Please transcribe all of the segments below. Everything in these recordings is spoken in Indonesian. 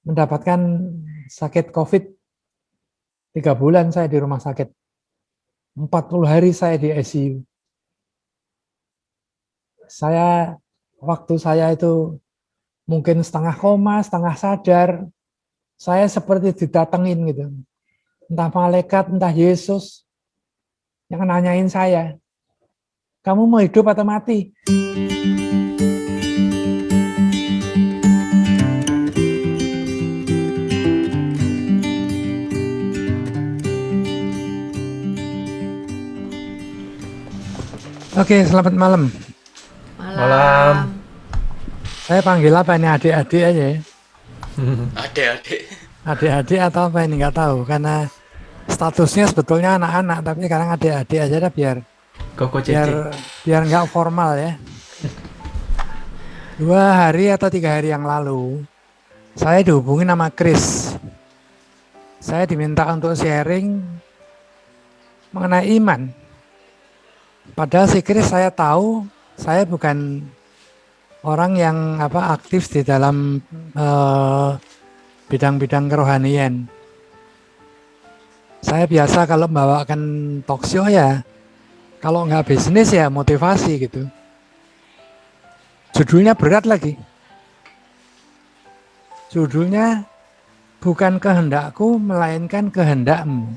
mendapatkan sakit COVID, 3 bulan saya di rumah sakit, 40 hari saya di ICU. Waktu saya itu mungkin setengah koma, setengah sadar, saya seperti didatengin gitu. Entah malaikat, entah Yesus yang nanyain saya, kamu mau hidup atau mati? Oke, selamat malam. Malam. Saya panggil apa ini, adik-adik aja ya? Adik-adik. Adik-adik atau apa ini, nggak tahu. Karena statusnya sebetulnya anak-anak, tapi sekarang adik-adik aja dah biar Koko biar Cece. biar nggak formal ya. 2 hari atau 3 hari yang lalu, saya dihubungi sama Chris. Saya diminta untuk sharing mengenai iman. Padahal si Chris saya tahu, saya bukan orang yang aktif di dalam bidang-bidang kerohanian. Saya biasa kalau membawakan talk show ya, kalau nggak bisnis ya motivasi gitu. Judulnya berat lagi. Judulnya bukan kehendakku, melainkan kehendakmu.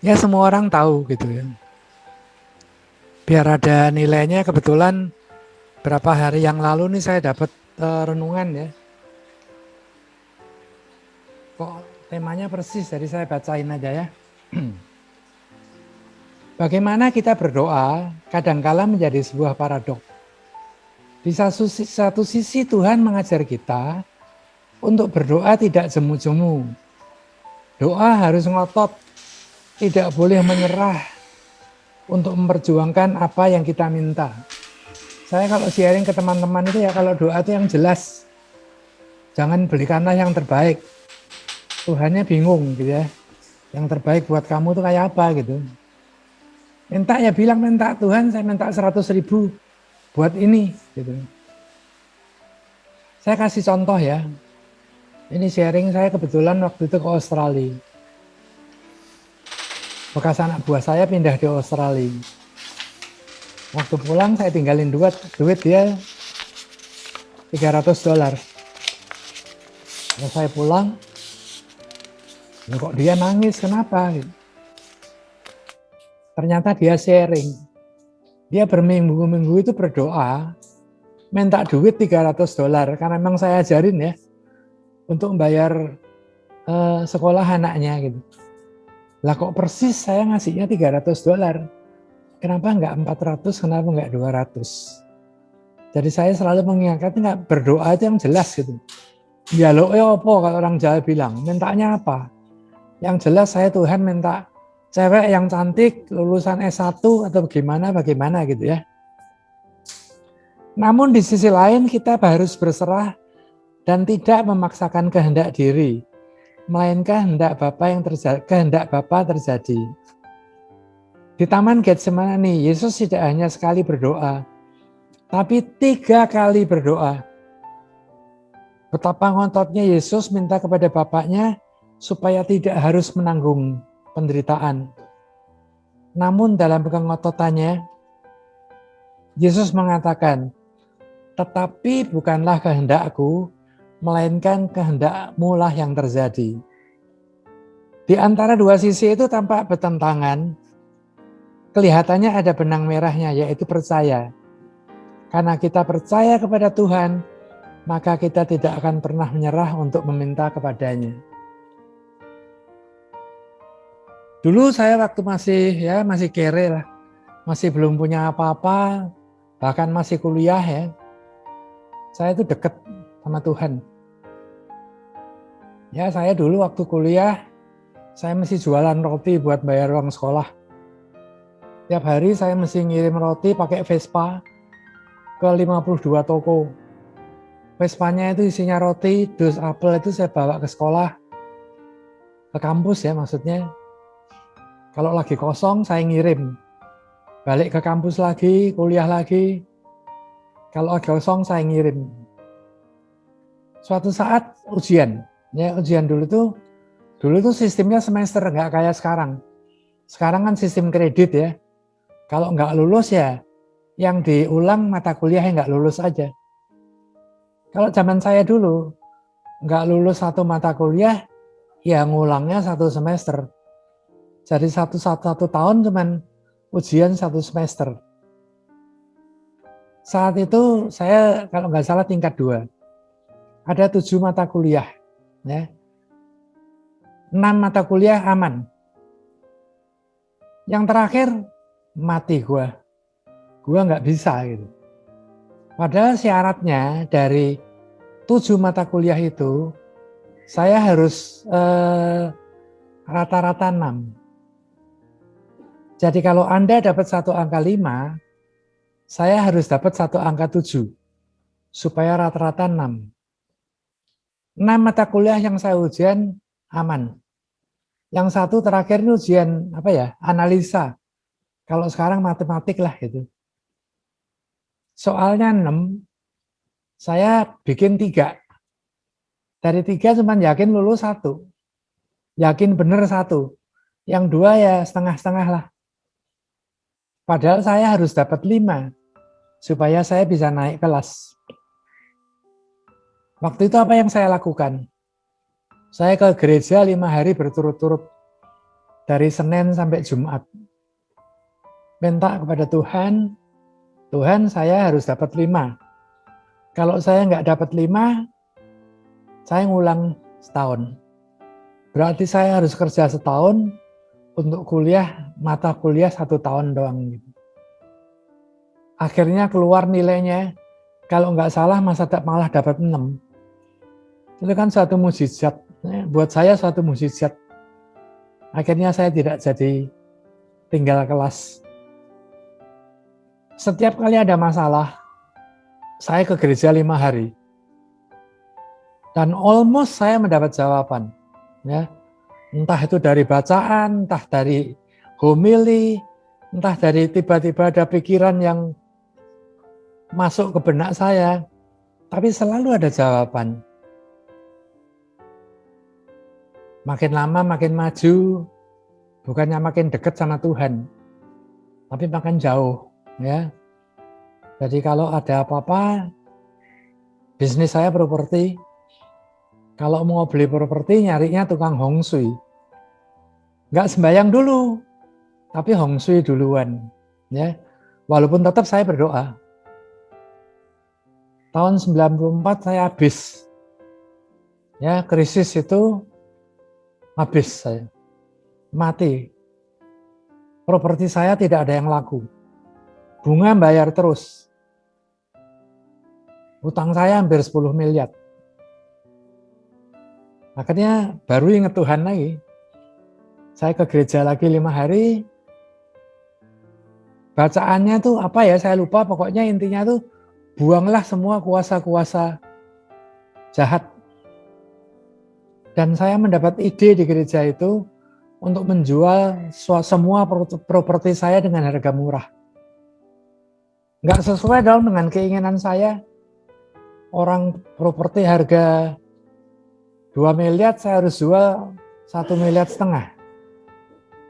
Ya semua orang tahu gitu ya. Biar ada nilainya, kebetulan berapa hari yang lalu nih saya dapat renungan ya. Kok temanya persis, jadi saya bacain aja ya. Bagaimana kita berdoa kadangkala menjadi sebuah paradok. Di satu sisi Tuhan mengajar kita untuk berdoa tidak jemu-jemu. Doa harus ngotot, tidak boleh menyerah untuk memperjuangkan apa yang kita minta. Saya kalau sharing ke teman-teman itu ya, kalau doa itu yang jelas. Jangan belikanlah yang terbaik. Tuhannya bingung gitu ya. Yang terbaik buat kamu itu kayak apa gitu. Minta ya bilang, minta Tuhan saya minta 100.000 buat ini gitu. Saya kasih contoh ya. Ini sharing saya kebetulan waktu itu ke Australia. Bekas anak buah saya pindah di Australia. Waktu pulang saya tinggalin duit dia $300. Kalau saya pulang, kok dia nangis, kenapa? Ternyata dia sharing. Dia berminggu-minggu itu berdoa, minta duit $300, karena memang saya ajarin ya, untuk membayar sekolah anaknya gitu. Lah kok persis saya ngasihnya $300? Kenapa enggak 400, kenapa enggak 200? Jadi saya selalu mengingatkan, enggak berdoa aja yang jelas gitu. Dialognya apa kalau orang Jawa bilang, mintanya apa? Yang jelas saya Tuhan minta cewek yang cantik, lulusan S1 atau bagaimana gitu ya. Namun di sisi lain kita harus berserah dan tidak memaksakan kehendak diri, melainkan kehendak Bapa terjadi. Di Taman Getsemani, Yesus tidak hanya sekali berdoa, tapi 3 kali berdoa. Betapa ngototnya Yesus minta kepada Bapaknya supaya tidak harus menanggung penderitaan. Namun dalam kengototannya, Yesus mengatakan, tetapi bukanlah kehendakku, melainkan kehendakmu lah yang terjadi. Di antara dua sisi itu tampak bertentangan, kelihatannya ada benang merahnya, yaitu percaya. Karena kita percaya kepada Tuhan, maka kita tidak akan pernah menyerah untuk meminta kepadanya. Dulu saya waktu masih kere lah, masih belum punya apa-apa, bahkan masih kuliah ya, saya itu dekat sama Tuhan. Ya saya dulu waktu kuliah, saya mesti jualan roti buat bayar uang sekolah. Tiap hari saya mesti ngirim roti pakai Vespa ke 52 toko. Vespanya itu isinya roti, dus apel itu saya bawa ke sekolah, ke kampus ya maksudnya. Kalau lagi kosong saya ngirim, balik ke kampus lagi, kuliah lagi. Kalau lagi kosong saya ngirim. Suatu saat ujian, ya ujian dulu tuh sistemnya semester, nggak kayak sekarang. Sekarang kan sistem kredit ya. Kalau nggak lulus ya, yang diulang mata kuliah yang nggak lulus aja. Kalau zaman saya dulu, nggak lulus satu mata kuliah, ya ngulangnya satu semester. Jadi satu tahun cuman ujian satu semester. Saat itu saya kalau nggak salah tingkat 2. Ada 7 mata kuliah. Ya. 6 mata kuliah aman. Yang terakhir mati gua nggak bisa gitu. Padahal syaratnya dari 7 mata kuliah itu saya harus rata-rata 6. Jadi kalau Anda dapat satu angka 5, saya harus dapat satu angka 7 supaya rata-rata 6. 6 mata kuliah yang saya ujian aman. Yang satu terakhir ini ujian analisa. Kalau sekarang matematik lah gitu. Soalnya 6, saya bikin 3. Dari 3 cuma yakin lulus 1. Yakin bener 1. Yang 2 ya setengah-setengah lah. Padahal saya harus dapat 5 supaya saya bisa naik kelas. Waktu itu apa yang saya lakukan? Saya ke gereja 5 hari berturut-turut. Dari Senin sampai Jumat. Minta kepada Tuhan, Tuhan saya harus dapat 5. Kalau saya nggak dapat 5, saya ngulang setahun. Berarti saya harus kerja setahun untuk kuliah, mata kuliah 1 tahun doang. Akhirnya keluar nilainya, kalau nggak salah malah dapat 6. Itu kan suatu mukjizat. Buat saya suatu mukjizat. Akhirnya saya tidak jadi tinggal kelas. Setiap kali ada masalah, saya ke gereja 5 hari. Dan almost saya mendapat jawaban. Ya. Entah itu dari bacaan, entah dari homili, entah dari tiba-tiba ada pikiran yang masuk ke benak saya. Tapi selalu ada jawaban. Makin lama makin maju, bukannya makin dekat sama Tuhan, tapi makin jauh. Ya. Jadi kalau ada apa-apa, bisnis saya properti, kalau mau beli properti nyarinya tukang Hong Shui. Nggak sembayang dulu, tapi Hong Shui duluan. Ya. Walaupun tetap saya berdoa. Tahun 94 saya habis. Ya, krisis itu habis saya. Mati. Properti saya tidak ada yang laku. Bunga bayar terus. Utang saya hampir 10 miliar. Akhirnya baru ingat Tuhan lagi. Saya ke gereja lagi 5 hari. Bacaannya tuh apa ya, saya lupa. Pokoknya intinya tuh buanglah semua kuasa-kuasa jahat. Dan saya mendapat ide di gereja itu untuk menjual semua properti saya dengan harga murah. Nggak sesuai dong dengan keinginan saya. Orang properti harga 2 miliar, saya harus jual 1,5 miliar.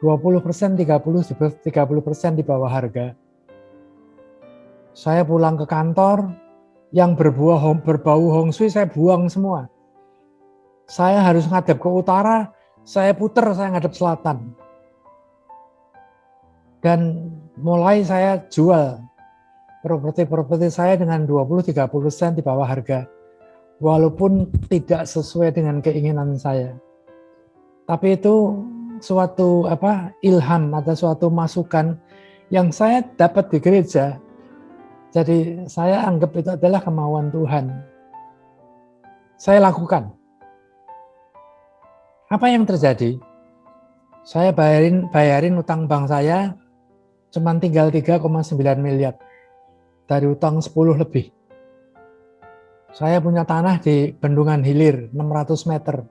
20%, 30% di bawah harga. Saya pulang ke kantor, yang berbau Hong Shui saya buang semua. Saya harus ngadep ke utara, saya puter, saya ngadep selatan. Dan mulai saya jual properti saya dengan 20-30% di bawah harga. Walaupun tidak sesuai dengan keinginan saya. Tapi itu suatu ilham atau suatu masukan yang saya dapat di gereja. Jadi saya anggap itu adalah kemauan Tuhan. Saya lakukan. Apa yang terjadi? Saya bayarin utang bank saya cuma tinggal 3,9 miliar dari utang 10 lebih. Saya punya tanah di Bendungan Hilir 600 meter.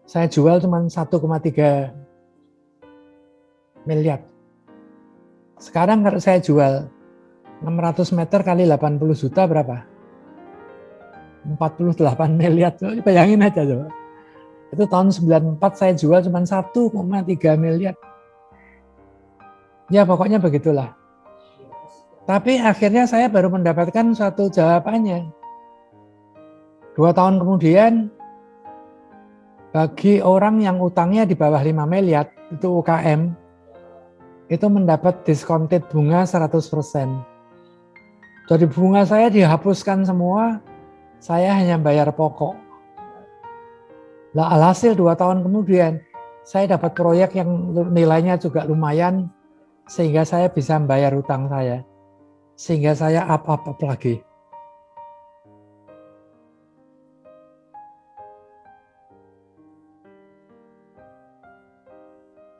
Saya jual cuma 1,3 miliar. Sekarang kalau saya jual 600 meter kali 80 juta berapa? 48 miliar. Bayangin aja coba. Itu tahun 94 saya jual cuma 1,3 miliar. Ya pokoknya begitulah. Tapi akhirnya saya baru mendapatkan suatu jawabannya. 2 tahun kemudian, bagi orang yang utangnya di bawah 5 miliar, itu UKM, itu mendapat discounted bunga 100%. Jadi bunga saya dihapuskan semua, saya hanya bayar pokok. Nah, alhasil 2 tahun kemudian, saya dapat proyek yang nilainya juga lumayan, sehingga saya bisa membayar utang saya. Sehingga saya up lagi.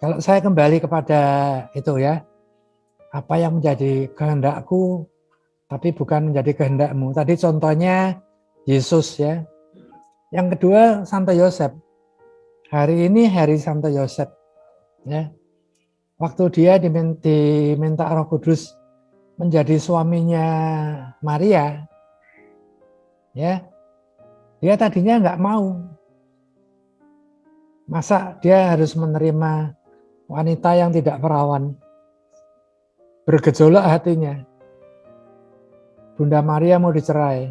Kalau saya kembali kepada itu ya, apa yang menjadi kehendakku, tapi bukan menjadi kehendakmu. Tadi contohnya Yesus ya. Yang kedua Santo Yosef. Hari ini hari Santo Yosef. Ya. Waktu dia diminta Roh Kudus menjadi suaminya Maria, ya, dia tadinya nggak mau. Masa dia harus menerima wanita yang tidak perawan? Bergejolak hatinya. Bunda Maria mau dicerai.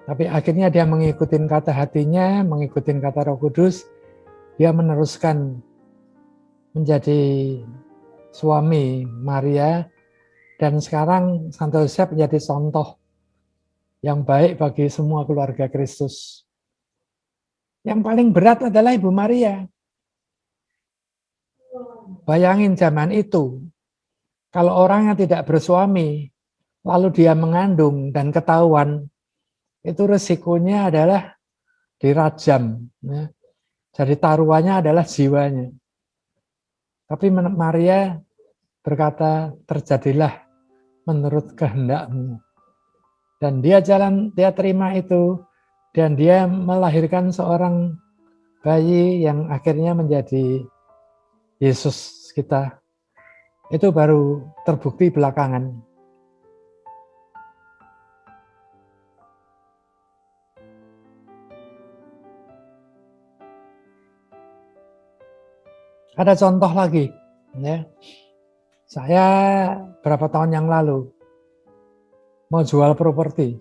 Tapi akhirnya dia mengikuti kata hatinya, mengikuti kata Roh Kudus. Dia meneruskan menjadi suami Maria. Dan sekarang Santo Yosef menjadi contoh yang baik bagi semua keluarga Kristus. Yang paling berat adalah Ibu Maria. Bayangin zaman itu, kalau orang yang tidak bersuami, lalu dia mengandung dan ketahuan, itu resikonya adalah dirajam. Ya. Jadi taruhannya adalah jiwanya. Tapi Maria berkata, terjadilah menurut kehendakmu. Dan dia terima itu, dan dia melahirkan seorang bayi yang akhirnya menjadi Yesus kita. Itu baru terbukti belakangan. Ada contoh lagi, ya. Saya berapa tahun yang lalu mau jual properti.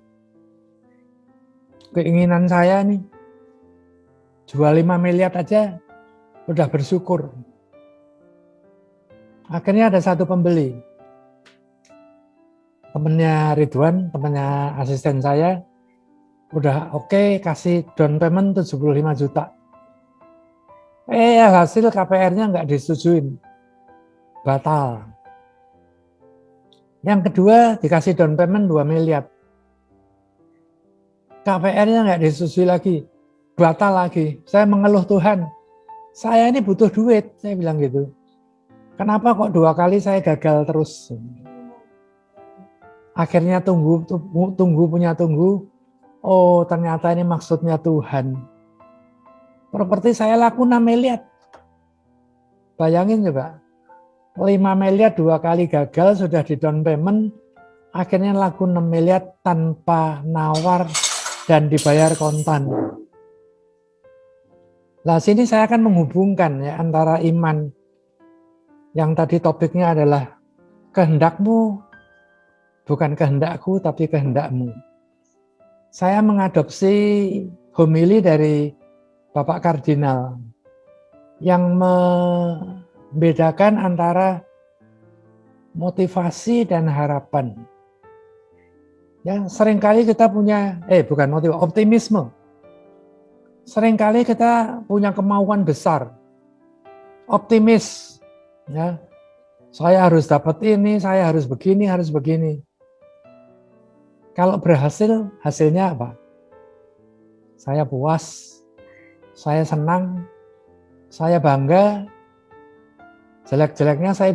Keinginan saya nih, jual 5 miliar aja udah bersyukur. Akhirnya ada satu pembeli. Temennya Ridwan, temennya asisten saya, udah oke, kasih down payment 75 juta. Hasil KPR-nya nggak disetujuin. Batal. Yang kedua dikasih down payment 2 miliar. KPR-nya nggak disetujui lagi. Batal lagi. Saya mengeluh, Tuhan, saya ini butuh duit. Saya bilang gitu. Kenapa kok 2 kali saya gagal terus? Akhirnya tunggu. Oh, ternyata ini maksudnya Tuhan. Properti saya laku 6 miliar. Bayangin coba. 5 miliar 2 kali gagal, sudah di down payment, akhirnya laku 6 miliar tanpa nawar dan dibayar kontan. Nah, sini saya akan menghubungkan ya antara iman yang tadi topiknya adalah kehendakmu, bukan kehendakku tapi kehendakmu. Saya mengadopsi homili dari Bapak Kardinal yang membedakan antara motivasi dan harapan. Ya, seringkali kita punya optimisme. Seringkali kita punya kemauan besar. Optimis. Ya. Saya harus dapat ini, saya harus begini, harus begini. Kalau berhasil, hasilnya apa? Saya puas, saya senang, saya bangga, jelek-jeleknya saya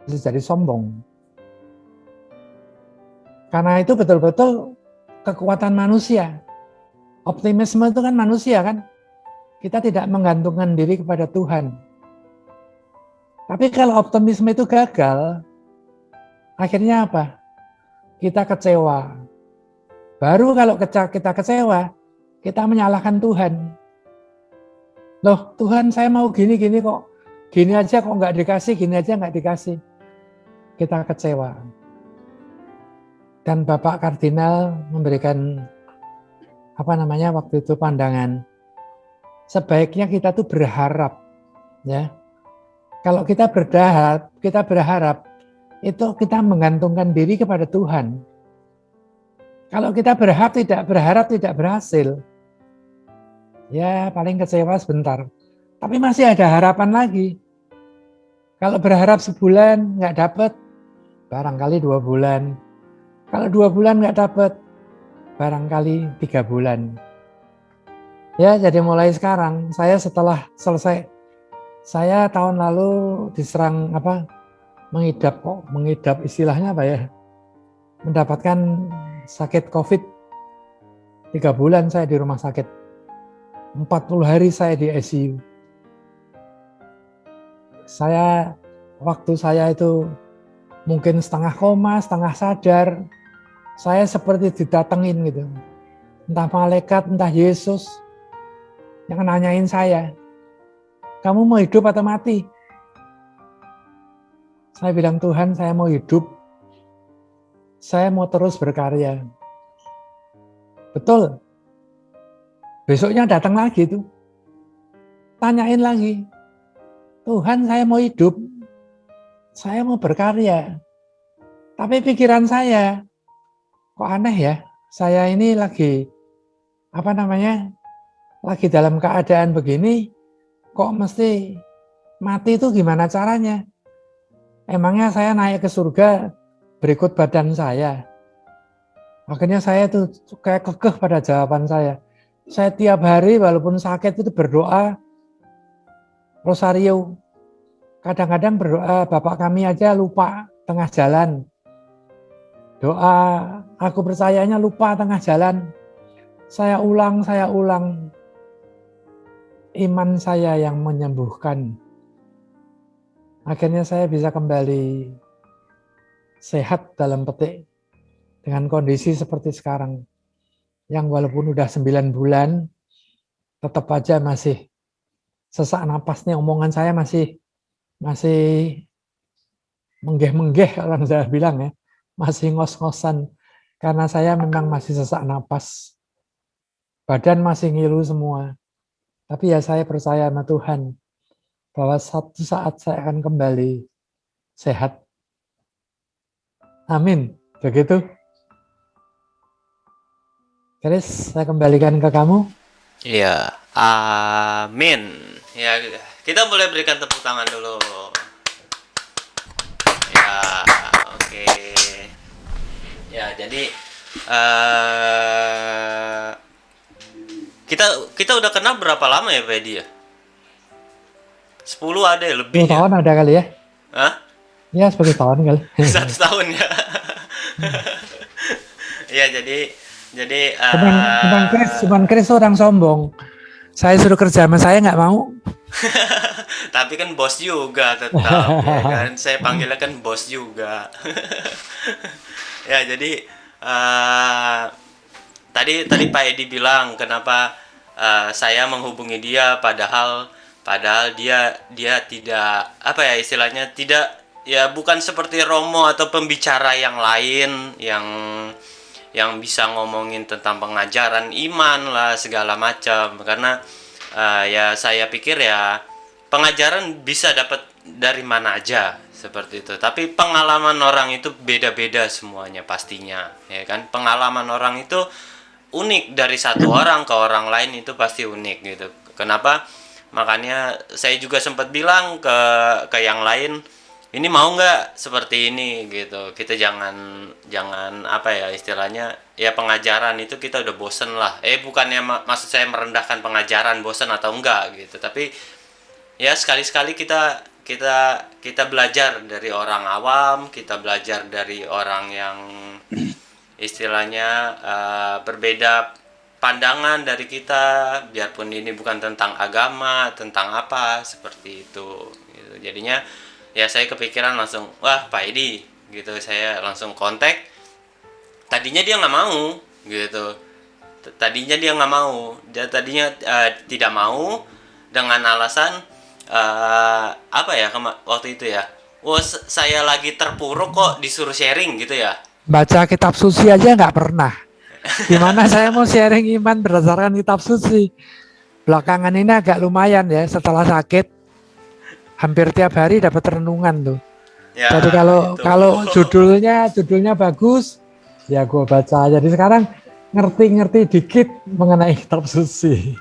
bisa jadi sombong. Karena itu betul-betul kekuatan manusia. Optimisme itu kan manusia kan. Kita tidak menggantungkan diri kepada Tuhan. Tapi kalau optimisme itu gagal, akhirnya apa? Kita kecewa. Baru kalau kita kecewa, kita menyalahkan Tuhan. Loh, Tuhan saya mau gini-gini kok. Gini aja kok nggak dikasih, gini aja nggak dikasih. Kita kecewa. Dan Bapak Kardinal memberikan waktu itu pandangan. Sebaiknya kita tuh berharap, ya. Kalau kita berharap, itu kita menggantungkan diri kepada Tuhan. Kalau kita berharap tidak berhasil, ya paling kecewa sebentar. Tapi masih ada harapan lagi. Kalau berharap sebulan nggak dapat, barangkali 2 bulan. Kalau 2 bulan nggak dapat, barangkali 3 bulan. Ya, jadi mulai sekarang, saya setelah selesai, saya tahun lalu diserang mengidap istilahnya apa ya? Mendapatkan sakit COVID. 3 bulan saya di rumah sakit. 40 hari saya di ICU. Waktu saya itu mungkin setengah koma, setengah sadar, saya seperti didatengin gitu. Entah malaikat, entah Yesus yang nanyain saya, kamu mau hidup atau mati? Saya bilang, Tuhan, saya mau hidup. Saya mau terus berkarya. Betul. Besoknya datang lagi tuh. Tanyain lagi, Tuhan, saya mau hidup. Saya mau berkarya. Tapi pikiran saya, kok aneh ya? Saya ini lagi lagi dalam keadaan begini, kok mesti mati itu gimana caranya? Emangnya saya naik ke surga berikut badan saya? Akhirnya saya tuh kayak kekeh pada jawaban saya. Saya tiap hari walaupun sakit itu berdoa rosario. Kadang-kadang berdoa Bapak kami aja lupa tengah jalan. Doa aku percayanya lupa tengah jalan. Saya ulang. Iman saya yang menyembuhkan. Akhirnya saya bisa kembali sehat dalam petik dengan kondisi seperti sekarang. Yang walaupun udah 9 bulan, tetap aja masih sesak napasnya, omongan saya masih menggeh-menggeh orang saya bilang ya. Masih ngos-ngosan. Karena saya memang masih sesak napas. Badan masih ngilu semua. Tapi ya saya percaya sama Tuhan bahwa satu saat saya akan kembali sehat. Amin. Begitu. Chris, saya kembalikan ke kamu. Iya, amin. Ya, kita boleh berikan tepuk tangan dulu. Ya, oke. Ya, jadi kita udah kenal berapa lama ya, Fedi ya? 10 ada ya, lebih 10 tahun ada kali ya? Hah? Ya, 10 tahun kali. 1 tahun ya. Ya, jadi cuman Chris orang sombong. Saya suruh kerja sama saya nggak mau. Tapi kan bos juga tetap, ya kan? Saya panggilnya kan bos juga. Ya, jadi tadi Pak Edi bilang kenapa saya menghubungi dia padahal dia tidak istilahnya tidak, ya bukan seperti Romo atau pembicara yang lain yang bisa ngomongin tentang pengajaran iman lah segala macam, karena ya saya pikir ya pengajaran bisa dapat dari mana aja seperti itu, tapi pengalaman orang itu beda-beda semuanya pastinya, ya kan? Pengalaman orang itu unik, dari satu orang ke orang lain itu pasti unik gitu. Kenapa? Makanya saya juga sempat bilang ke yang lain, ini mau nggak seperti ini gitu. Kita jangan istilahnya ya, pengajaran itu kita udah bosen lah. Bukannya maksud saya merendahkan pengajaran, bosen atau enggak gitu, tapi ya sekali-sekali kita belajar dari orang awam, kita belajar dari orang yang istilahnya berbeda pandangan dari kita, biarpun ini bukan tentang agama, tentang apa seperti itu gitu. Jadinya ya saya kepikiran langsung, wah Pak Edi gitu, saya langsung kontak. Tadinya dia nggak mau, gitu. Tadinya dia nggak mau, dia tadinya tidak mau dengan alasan apa ya waktu itu ya, saya lagi terpuruk kok disuruh sharing gitu ya. Baca kitab suci aja nggak pernah. Gimana saya mau sharing iman berdasarkan kitab suci? Belakangan ini agak lumayan ya, setelah sakit hampir tiap hari dapat renungan tuh. Ya Jadi kalau itu. kalau judulnya bagus, ya gue baca. Jadi sekarang ngerti-ngerti dikit mengenai kitab suci.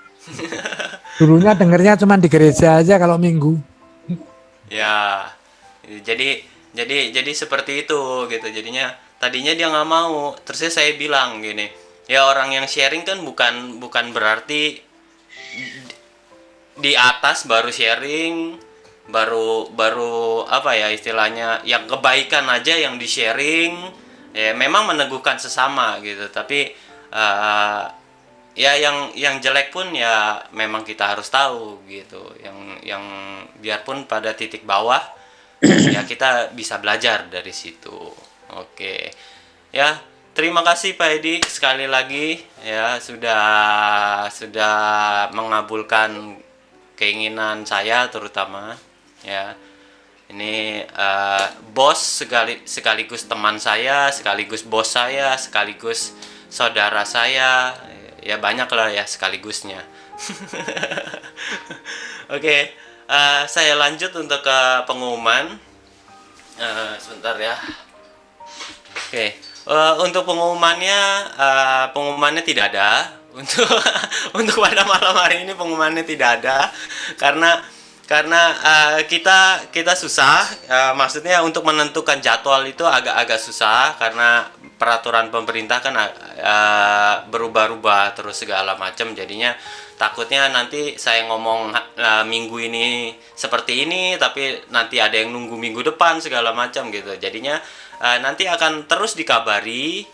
Dulunya dengernya cuma di gereja aja kalau minggu. Ya, jadi seperti itu gitu. Jadinya tadinya dia nggak mau. Terusnya saya bilang gini, ya orang yang sharing kan bukan berarti di atas baru sharing, baru baru apa ya istilahnya, yang kebaikan aja yang di sharing. Ya memang meneguhkan sesama gitu, tapi eh, ya yang jelek pun ya memang kita harus tahu gitu, yang biarpun pada titik bawah ya kita bisa belajar dari situ. Oke ya, terima kasih Pak Edi sekali lagi ya, sudah mengabulkan keinginan saya terutama ya. Ini bos sekaligus teman saya, sekaligus bos saya, sekaligus saudara saya. Ya banyak lah ya sekaligusnya. Oke, saya lanjut untuk ke pengumuman. Sebentar ya. Oke, untuk pengumumannya tidak ada. Untuk untuk pada malam hari ini pengumumannya tidak ada karena kita susah, maksudnya untuk menentukan jadwal itu agak-agak susah karena peraturan pemerintah kan berubah-ubah terus segala macam. Jadinya takutnya nanti saya ngomong minggu ini seperti ini tapi nanti ada yang nunggu minggu depan segala macam gitu. Jadinya nanti akan terus dikabari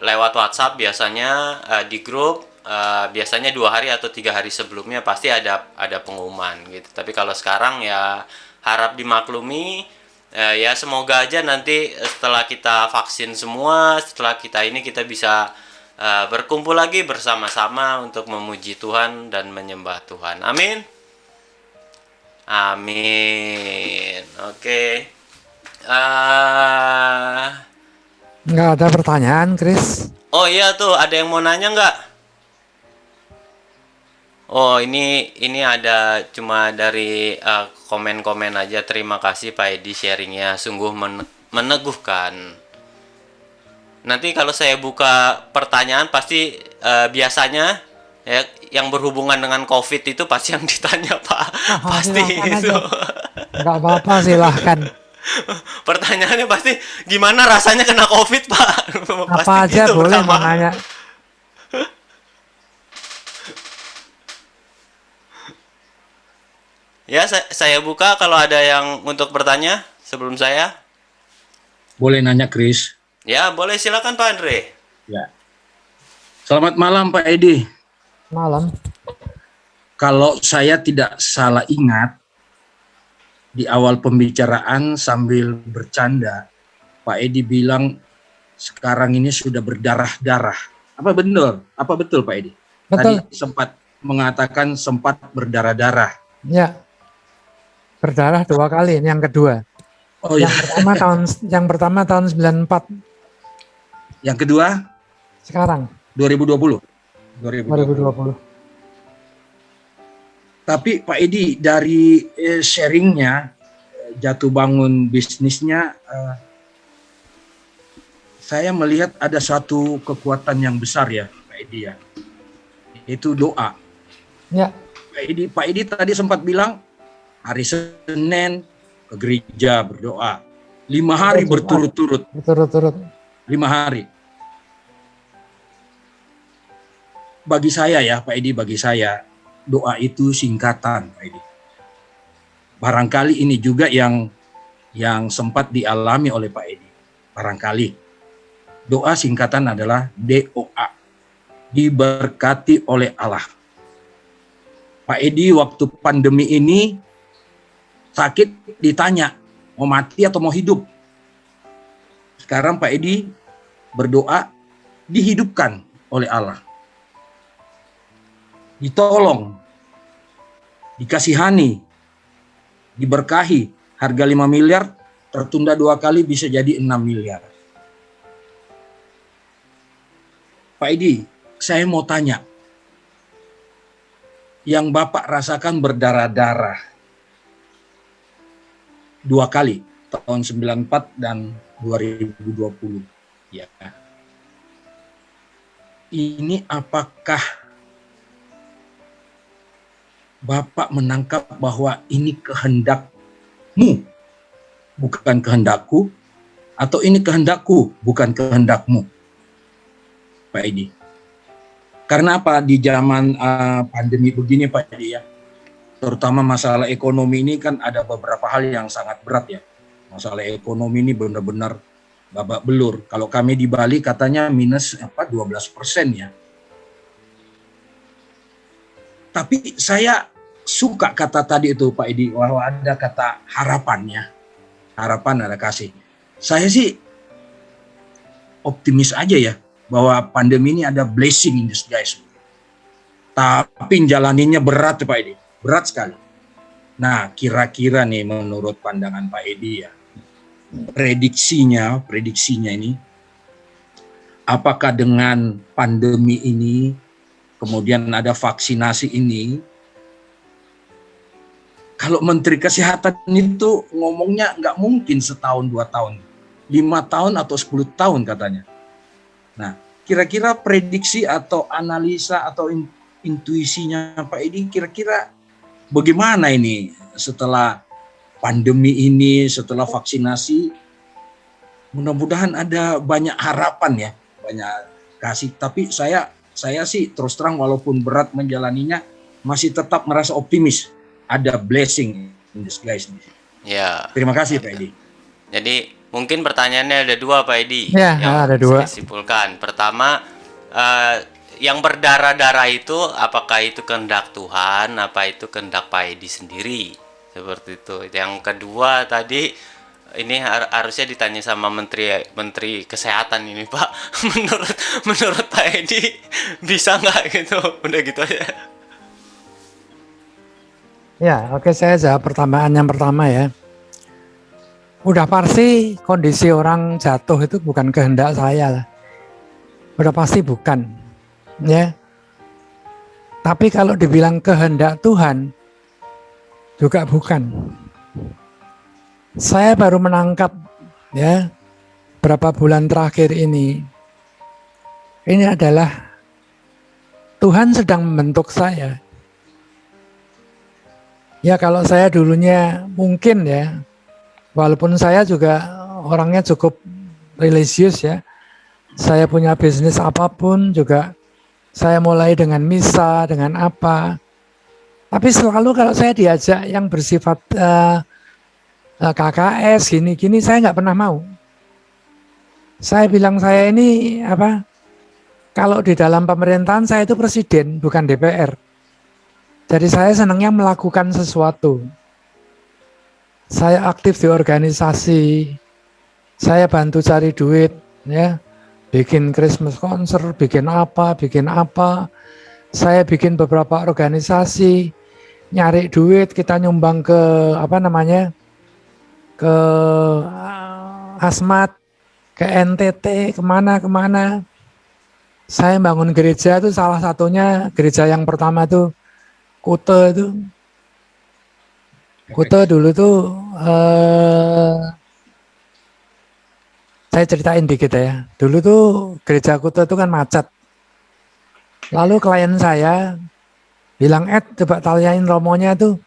lewat WhatsApp biasanya, di grup. Biasanya 2 hari atau 3 hari sebelumnya pasti ada pengumuman gitu. Tapi kalau sekarang ya harap dimaklumi. Ya semoga aja nanti setelah kita vaksin semua, setelah kita bisa berkumpul lagi bersama-sama untuk memuji Tuhan dan menyembah Tuhan. Amin. Amin. Oke. Nggak ada pertanyaan, Chris. Oh iya tuh, ada yang mau nanya nggak? Oh ini ada cuma dari komen-komen aja. Terima kasih Pak Edi sharingnya, sungguh meneguhkan. Nanti kalau saya buka pertanyaan pasti biasanya ya yang berhubungan dengan COVID itu pasti yang ditanya Pak. Pasti Silahkan itu. aja. Nggak apa-apa, silahkan. Pertanyaannya pasti gimana rasanya kena COVID Pak? Apa Pasti aja gitu boleh mau pertama. nanya. Ya saya buka kalau ada yang untuk bertanya sebelum saya. Boleh nanya, Chris? Ya boleh, silakan Pak Andre. Ya. Selamat malam, Pak Edi. Malam. Kalau saya tidak salah ingat, di awal pembicaraan sambil bercanda, Pak Edi bilang sekarang ini sudah berdarah-darah. Apa benar? Apa betul, Pak Edi? Betul. Tadi sempat mengatakan sempat berdarah-darah. Ya, berdarah 2 kali. Ini yang kedua. Oh ya. Yang pertama tahun 94. Yang kedua Sekarang 2020. 2020. Tapi Pak Edi dari sharingnya, jatuh bangun bisnisnya, saya melihat ada satu kekuatan yang besar ya Pak Edi ya, itu doa. Ya. Pak Edi tadi sempat bilang hari Senin ke gereja berdoa 5 hari berturut-turut. Berturut-turut. 5 hari. Bagi saya ya Pak Edi, bagi saya doa itu singkatan Pak Edi. Barangkali ini juga yang sempat dialami oleh Pak Edi. Barangkali doa singkatan adalah DOA, diberkati oleh Allah. Pak Edi waktu pandemi ini sakit ditanya mau mati atau mau hidup. Sekarang Pak Edi berdoa dihidupkan oleh Allah. Ditolong, dikasihani, diberkahi. Harga 5 miliar tertunda 2 kali bisa jadi 6 miliar. Pak Edi, saya mau tanya. Yang Bapak rasakan berdarah-darah 2 kali, tahun 94 dan 2020. Ya. Ini apakah Bapak menangkap bahwa ini kehendakmu, bukan kehendakku, atau ini kehendakku, bukan kehendakmu, Pak Edi? Karena apa? Di zaman pandemi begini, Pak Edi, ya, terutama masalah ekonomi ini kan ada beberapa hal yang sangat berat ya. Masalah ekonomi ini benar-benar babak belur. Kalau kami di Bali katanya minus 12% ya. Tapi saya suka kata tadi itu Pak Edi, bahwa ada kata harapannya. Harapan ada kasih. Saya sih optimis aja ya, bahwa pandemi ini ada blessing in disguise. Tapi jalaninnya berat Pak Edi, berat sekali. Nah, kira-kira nih menurut pandangan Pak Edi ya, prediksinya ini, apakah dengan pandemi ini, kemudian ada vaksinasi ini, kalau Menteri Kesehatan itu ngomongnya nggak mungkin setahun 2 tahun, 5 tahun atau 10 tahun katanya. Nah, kira-kira prediksi atau analisa atau intuisinya Pak Edi, kira-kira bagaimana ini setelah pandemi ini, setelah vaksinasi? Mudah-mudahan ada banyak harapan ya, banyak kasih. Tapi saya sih terus terang walaupun berat menjalaninya, masih tetap merasa optimis. Ada blessing in disguise. Ya. Terima kasih Pak Edi. Jadi mungkin pertanyaannya ada 2 Pak Edi Ya, yang ada 2. saya simpulkan. Pertama, yang berdarah-darah itu apakah itu kehendak Tuhan, apa itu kehendak Pak Edi sendiri? Seperti itu. Yang kedua tadi, ini harusnya ditanya sama Menteri Kesehatan ini Pak. menurut Pak Edi bisa nggak gitu? Udah gitu aja. Ya, oke, saya jawab pertanyaan yang pertama ya. Udah pasti kondisi orang jatuh itu bukan kehendak saya lah. Udah pasti bukan. Ya. Tapi kalau dibilang kehendak Tuhan juga bukan. Saya baru menangkap ya berapa bulan terakhir ini adalah Tuhan sedang membentuk saya. Ya, kalau saya dulunya mungkin ya, walaupun saya juga orangnya cukup religius ya, saya punya bisnis apapun juga, saya mulai dengan misa, dengan apa. Tapi selalu kalau saya diajak yang bersifat KKS, gini-gini, saya nggak pernah mau. Saya bilang saya ini kalau di dalam pemerintahan saya itu presiden, bukan DPR. Jadi saya senangnya melakukan sesuatu. Saya aktif di organisasi, saya bantu cari duit, ya, bikin Christmas concert, bikin apa. Saya bikin beberapa organisasi, nyari duit, kita nyumbang ke ke Asmat, ke NTT, kemana. Saya bangun gereja itu salah satunya, gereja yang pertama itu Kute itu. Kute dulu tuh saya ceritain dikit ya. Dulu tuh gereja Kute itu kan macet. Lalu klien saya bilang, coba tanyain romonya tuh,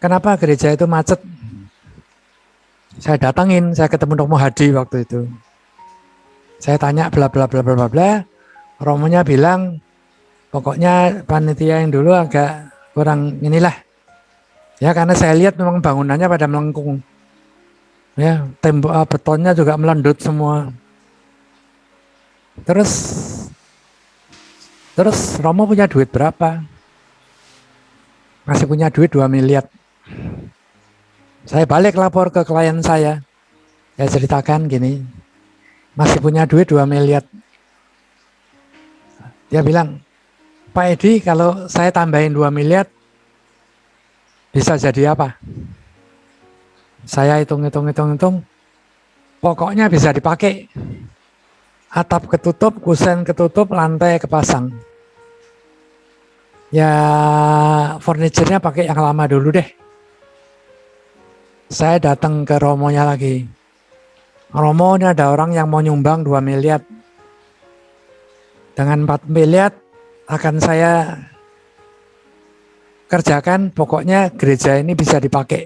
kenapa gereja itu macet? Saya datangin, saya ketemu Romo Hadi waktu itu. Saya tanya bla bla bla bla bla. Romonya bilang, pokoknya panitia yang dulu agak kurang inilah. Ya, karena saya lihat memang bangunannya pada melengkung. Ya, tembok betonnya juga melendut semua. Terus Romo punya duit berapa? Masih punya duit 2 miliar. Saya balik lapor ke klien saya. Saya ceritakan gini, masih punya duit 2 miliar. Dia bilang, Pak Edi, kalau saya tambahin 2 miliar bisa jadi apa? Saya hitung, pokoknya bisa dipakai. Atap ketutup, kusen ketutup, lantai kepasang. Ya furniturnya pakai yang lama dulu deh. Saya datang ke Romonya lagi. Romo, ini ada orang yang mau nyumbang 2 miliar. Dengan 4 miliar akan saya kerjakan, pokoknya gereja ini bisa dipakai.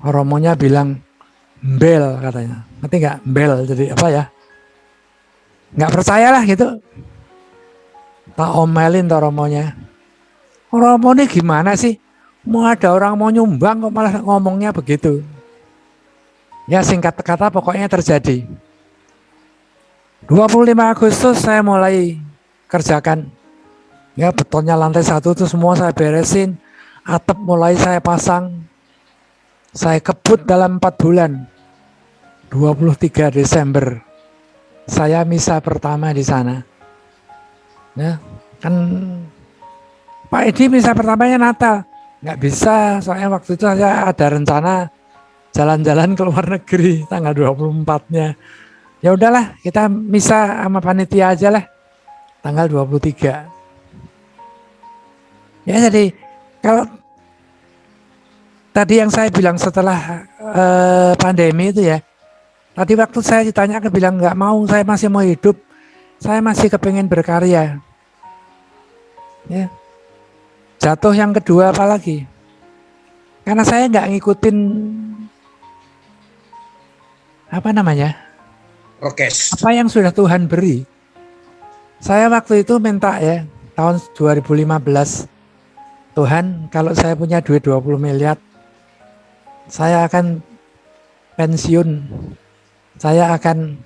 Romonya bilang, bel katanya. Ngerti nggak? Bel, jadi apa ya? Nggak percaya lah gitu. Tak omelin tuh Romonya. Romo ini gimana sih? Mau ada orang mau nyumbang kok malah ngomongnya begitu. Ya singkat kata pokoknya terjadi. 25 Agustus saya mulai kerjakan. Ya betonnya lantai 1 itu semua saya beresin. Atap mulai saya pasang. Saya kebut dalam 4 bulan. 23 Desember. Saya misa pertama di sana. Ya, kan Pak Edi misa pertamanya Natal. Nggak bisa, soalnya waktu itu saya ada rencana jalan-jalan ke luar negeri tanggal 24-nya. Ya udahlah, kita misa sama panitia aja lah tanggal 23. Ya jadi kalau tadi yang saya bilang setelah pandemi itu ya, tadi waktu saya ditanya bilang nggak mau, saya masih mau hidup, saya masih kepengen berkarya. Ya. Jatuh yang kedua apalagi? Karena saya nggak ngikutin apa namanya? Prokes. Apa yang sudah Tuhan beri. Saya waktu itu minta ya, tahun 2015, Tuhan kalau saya punya duit 20 miliar, saya akan pensiun. Saya akan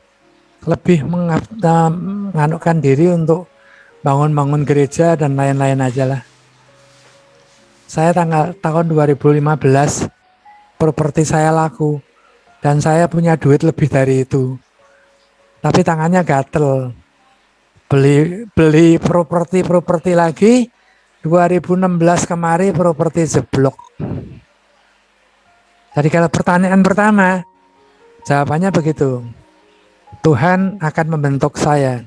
lebih menganukkan diri untuk bangun-bangun gereja dan lain-lain aja lah. Saya tahun 2015 properti saya laku dan saya punya duit lebih dari itu. Tapi tangannya gatel. Beli properti lagi 2016 kemarin properti jeblok. Jadi kalau pertanyaan pertama jawabannya begitu. Tuhan akan membentuk saya.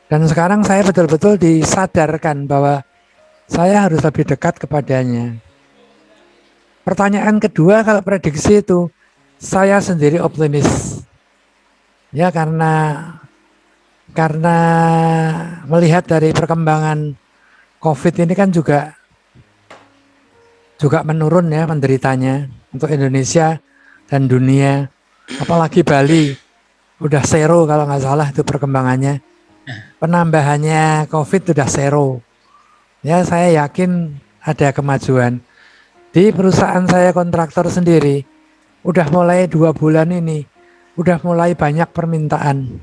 Dan sekarang saya betul-betul disadarkan bahwa saya harus lebih dekat kepadanya. Pertanyaan kedua kalau prediksi itu, saya sendiri optimis. Ya karena melihat dari perkembangan COVID ini kan juga menurun ya penderitanya untuk Indonesia dan dunia. Apalagi Bali, udah zero kalau nggak salah itu perkembangannya. Penambahannya COVID udah zero. Ya saya yakin ada kemajuan. Di perusahaan saya kontraktor sendiri, udah mulai 2 bulan ini, udah mulai banyak permintaan.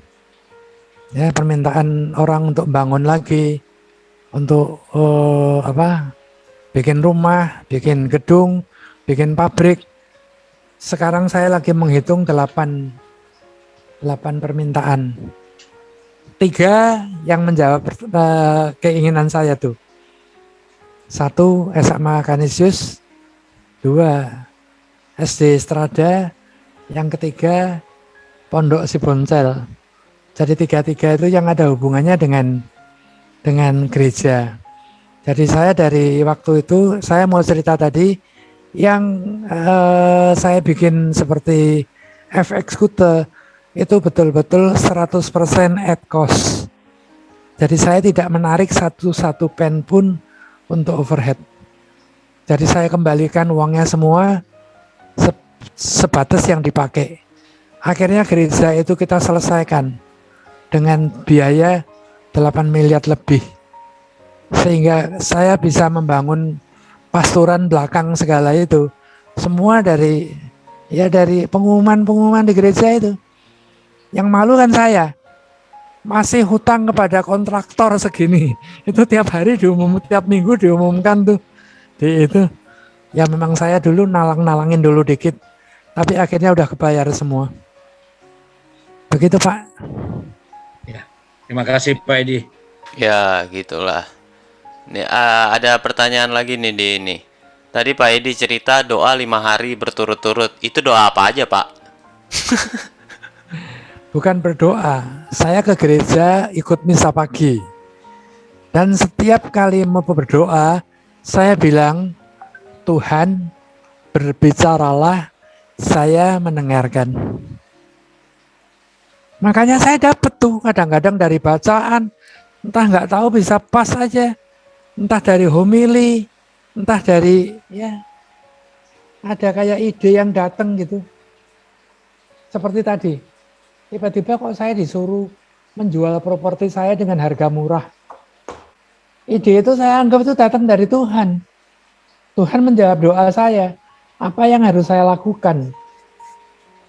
Ya permintaan orang untuk bangun lagi, untuk bikin rumah, bikin gedung, bikin pabrik. Sekarang saya lagi menghitung 8 permintaan. 3 yang menjawab keinginan saya tuh. 1 SMA Kanisius, 2 SD Strada, yang ketiga Pondok Siboncel. Jadi 3 itu yang ada hubungannya dengan gereja. Jadi saya dari waktu itu saya mau cerita tadi yang saya bikin seperti FX Kute itu betul-betul 100% at cost. Jadi saya tidak menarik satu pen pun untuk overhead. Jadi saya kembalikan uangnya semua sebatas yang dipakai. Akhirnya gereja itu kita selesaikan dengan biaya 8 miliar lebih. Sehingga saya bisa membangun pastoran belakang segala itu. Semua dari pengumuman di gereja itu. Yang malu kan saya. Masih hutang kepada kontraktor segini. Itu tiap hari tiap minggu diumumkan tuh. Itu ya memang saya dulu nalangin dulu dikit. Tapi akhirnya udah kebayar semua. Begitu Pak. Ya. Terima kasih Pak Edi. Ya, gitulah. Nih, ada pertanyaan lagi nih di ini. Tadi Pak Edi cerita doa 5 hari berturut-turut. Itu doa apa aja, Pak? Bukan berdoa, saya ke gereja ikut misa pagi. Dan setiap kali mau berdoa, saya bilang, Tuhan berbicaralah, saya mendengarkan. Makanya saya dapet tuh kadang-kadang dari bacaan, entah nggak tahu bisa pas aja, entah dari homili, entah dari ya ada kayak ide yang datang gitu. Seperti tadi, tiba-tiba kok saya disuruh menjual properti saya dengan harga murah. Ide itu saya anggap itu datang dari Tuhan. Tuhan menjawab doa saya. Apa yang harus saya lakukan?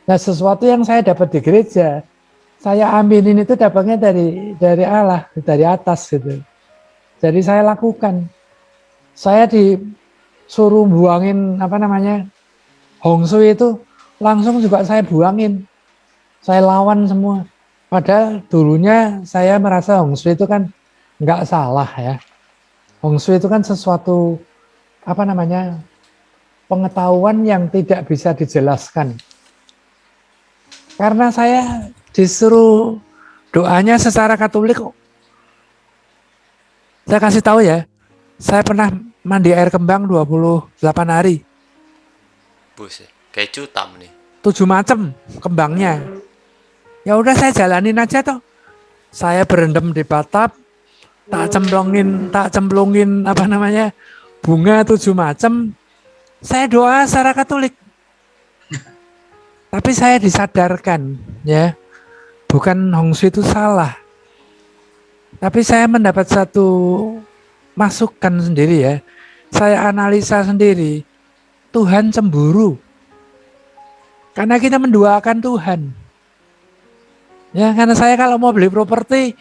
Nah, sesuatu yang saya dapat di gereja, saya aminin itu dapatnya dari Allah, dari atas gitu. Jadi saya lakukan. Saya disuruh buangin Hongsui itu langsung juga saya buangin. Saya lawan semua. Padahal dulunya saya merasa Hongsui itu kan nggak salah ya. Hongsui itu kan sesuatu pengetahuan yang tidak bisa dijelaskan. Karena saya disuruh doanya secara Katolik kok. Saya kasih tahu ya, saya pernah mandi air kembang 28 hari. Buset, kayak cutam nih. 7 macam kembangnya. Ya udah saya jalanin aja toh. Saya berendam di batap, tak cemplungin bunga 7 macam. Saya doa secara Katolik. Tapi saya disadarkan ya, bukan Hongsui itu salah. Tapi saya mendapat satu masukan sendiri ya. Saya analisa sendiri. Tuhan cemburu. Karena kita mendoakan Tuhan. Ya, karena saya kalau mau beli properti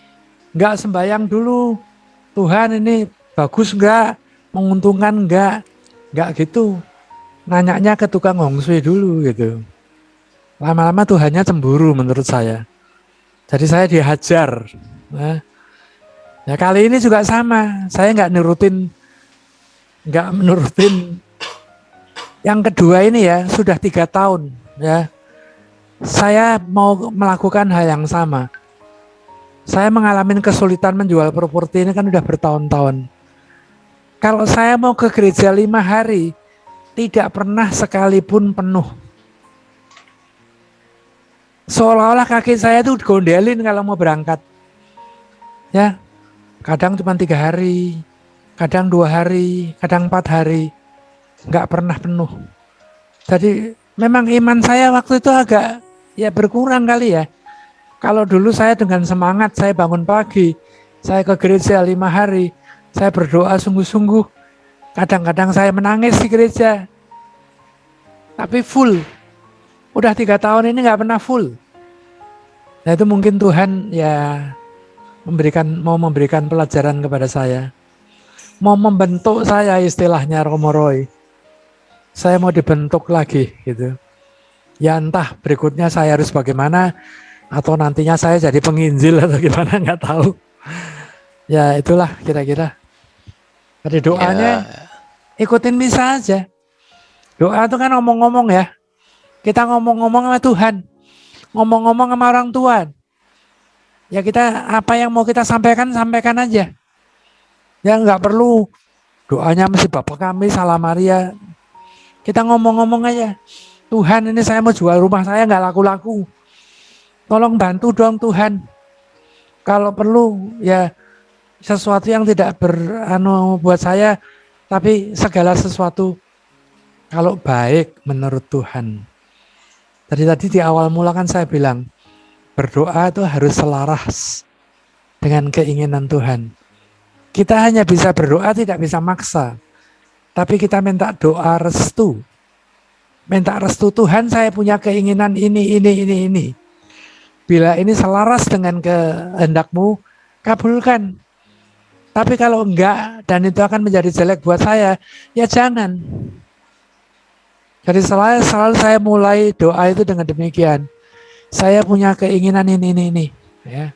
nggak sembayang dulu. Tuhan ini bagus nggak? Menguntungkan nggak gitu. Nanyanya ke tukang Hongsui dulu gitu. Lama-lama Tuhannya cemburu menurut saya. Jadi saya dihajar. Nah, ya kali ini juga sama. Saya nggak menurutin. Yang kedua ini ya sudah 3 tahun ya. Saya mau melakukan hal yang sama. Saya mengalami kesulitan menjual properti ini kan udah bertahun-tahun. Kalau saya mau ke gereja 5 hari, tidak pernah sekalipun penuh. Seolah-olah kaki saya tuh gondelin kalau mau berangkat. Ya, kadang cuma 3 hari, kadang 2 hari, kadang 4 hari. Nggak pernah penuh. Jadi memang iman saya waktu itu agak ya berkurang kali ya. Kalau dulu saya dengan semangat, saya bangun pagi, saya ke gereja 5 hari, saya berdoa sungguh-sungguh. Kadang-kadang saya menangis di gereja. Tapi full. Udah 3 tahun ini nggak pernah full. Nah itu mungkin Tuhan ya mau memberikan pelajaran kepada saya. Mau membentuk saya istilahnya Romo Roy. Saya mau dibentuk lagi gitu. Ya entah berikutnya saya harus bagaimana, atau nantinya saya jadi penginjil atau gimana nggak tahu. Ya itulah kira-kira. Jadi doanya ikutin misa aja. Doa itu kan ngomong-ngomong ya. Kita ngomong-ngomong sama Tuhan. Ngomong-ngomong sama orang tua. Ya kita apa yang mau kita sampaikan, sampaikan aja. Ya nggak perlu doanya mesti Bapa Kami, Salam Maria. Kita ngomong-ngomong aja. Tuhan ini saya mau jual rumah saya nggak laku-laku. Tolong bantu dong Tuhan. Kalau perlu ya sesuatu yang tidak buat saya, tapi segala sesuatu kalau baik menurut Tuhan. Tadi di awal mula kan saya bilang berdoa itu harus selaras dengan keinginan Tuhan. Kita hanya bisa berdoa, tidak bisa maksa. Tapi kita minta doa restu. Minta restu Tuhan, saya punya keinginan ini. Bila ini selaras dengan kehendak-Mu, kabulkan. Tapi kalau enggak, dan itu akan menjadi jelek buat saya, ya jangan. Jadi selalu saya mulai doa itu dengan demikian. Saya punya keinginan ini. Ya.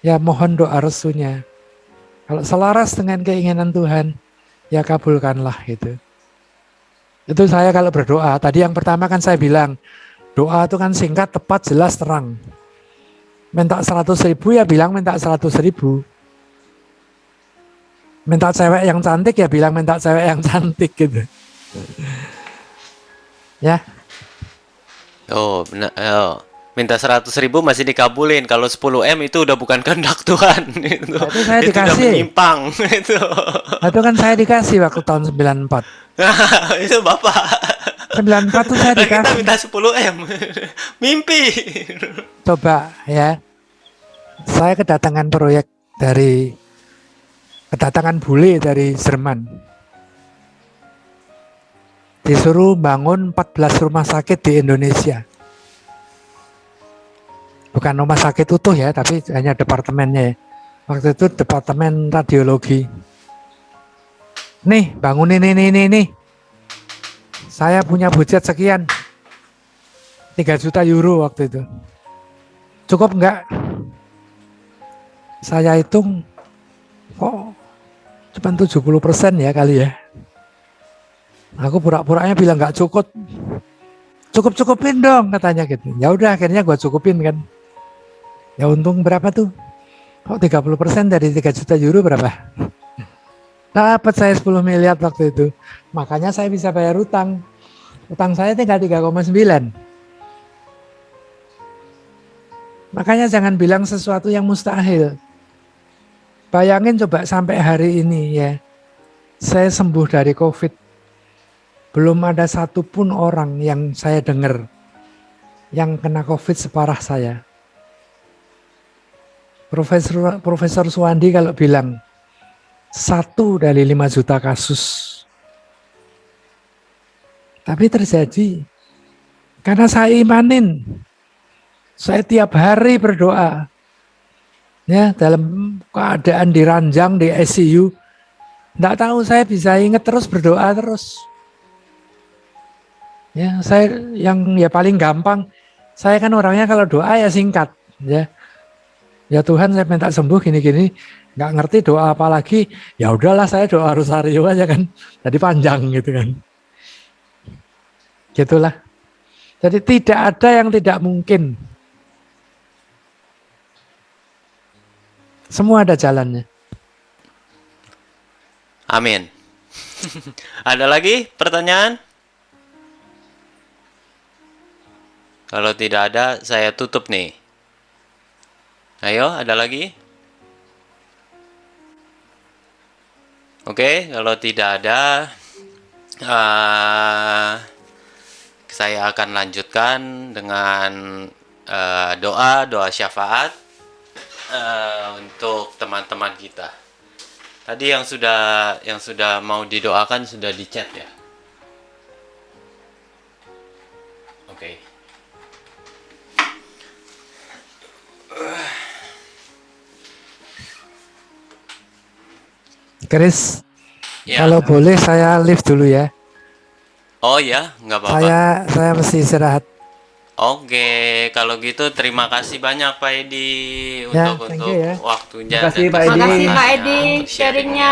ya mohon doa restunya. Kalau selaras dengan keinginan Tuhan, ya kabulkanlah gitu. Itu saya kalau berdoa. Tadi yang pertama kan saya bilang, doa itu kan singkat, tepat, jelas, terang. Minta 100.000 ya bilang minta 100.000. Minta cewek yang cantik ya bilang minta cewek yang cantik gitu. Ya, Oh, minta 100.000 masih dikabulin. Kalau 10 M itu udah bukan kehendak Tuhan. Itu, itu saya itu udah dikasih. menyimpang. Itu. Itu kan saya dikasih waktu tahun 94. Itu Bapak. 94 tuh saya Kita dikasih. minta 10 M. Mimpi. Coba ya, saya kedatangan bule dari Jerman. Disuruh bangun 14 rumah sakit di Indonesia. Bukan rumah sakit utuh ya, tapi hanya departemennya ya. Waktu itu departemen radiologi. Nih, bangunin ini. Saya punya budget sekian. 3 juta euro waktu itu. Cukup enggak? Saya hitung, kok cuma 70% ya kali ya. Aku pura-puranya bilang nggak cukup. Cukup-cupin dong katanya gitu. Ya udah akhirnya gua cukupin kan. Ya untung berapa tuh? Kok 30% dari 3 juta euro berapa? Dapat saya 10 miliar waktu itu. Makanya saya bisa bayar utang. Utang saya tinggal 3,9. Makanya jangan bilang sesuatu yang mustahil. Bayangin coba sampai hari ini ya. Saya sembuh dari COVID. Belum ada satupun orang yang saya dengar yang kena COVID separah saya. Profesor Suwandi kalau bilang 1 dari 5 juta kasus. Tapi terjadi karena saya imanin. Saya tiap hari berdoa. Ya, dalam keadaan diranjang di ICU. Enggak tahu saya bisa ingat terus berdoa terus. Ya, saya yang ya paling gampang. Saya kan orangnya kalau doa ya singkat, ya. Ya Tuhan saya minta sembuh gini-gini, nggak ngerti doa apa lagi, ya udahlah saya doa rosario aja kan, jadi panjang gitu kan. Gitulah. Jadi tidak ada yang tidak mungkin. Semua ada jalannya. Amin. Ada lagi pertanyaan? Kalau tidak ada, saya tutup nih. Ayo, ada lagi? Oke, kalau tidak ada, saya akan lanjutkan dengan doa syafaat untuk teman-teman kita. Tadi yang sudah mau didoakan sudah di chat ya. Oke. Chris, Ya. kalau boleh saya lift dulu ya. Oh ya, nggak apa-apa. Saya mesti istirahat. Oke, kalau gitu terima kasih banyak Pak Edi Ya, untuk thank you ya. waktunya Terima kasih, dan Pak Edi. kesempatannya Makasih Pak Edi untuk sharingnya.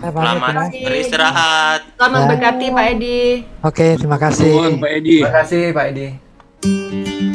Saya pamit Selamat ya. beristirahat. Selamat Ya. berkati Pak Edi. Oke, terima kasih. Nuhun Pak Edi. Terima kasih Pak Edi.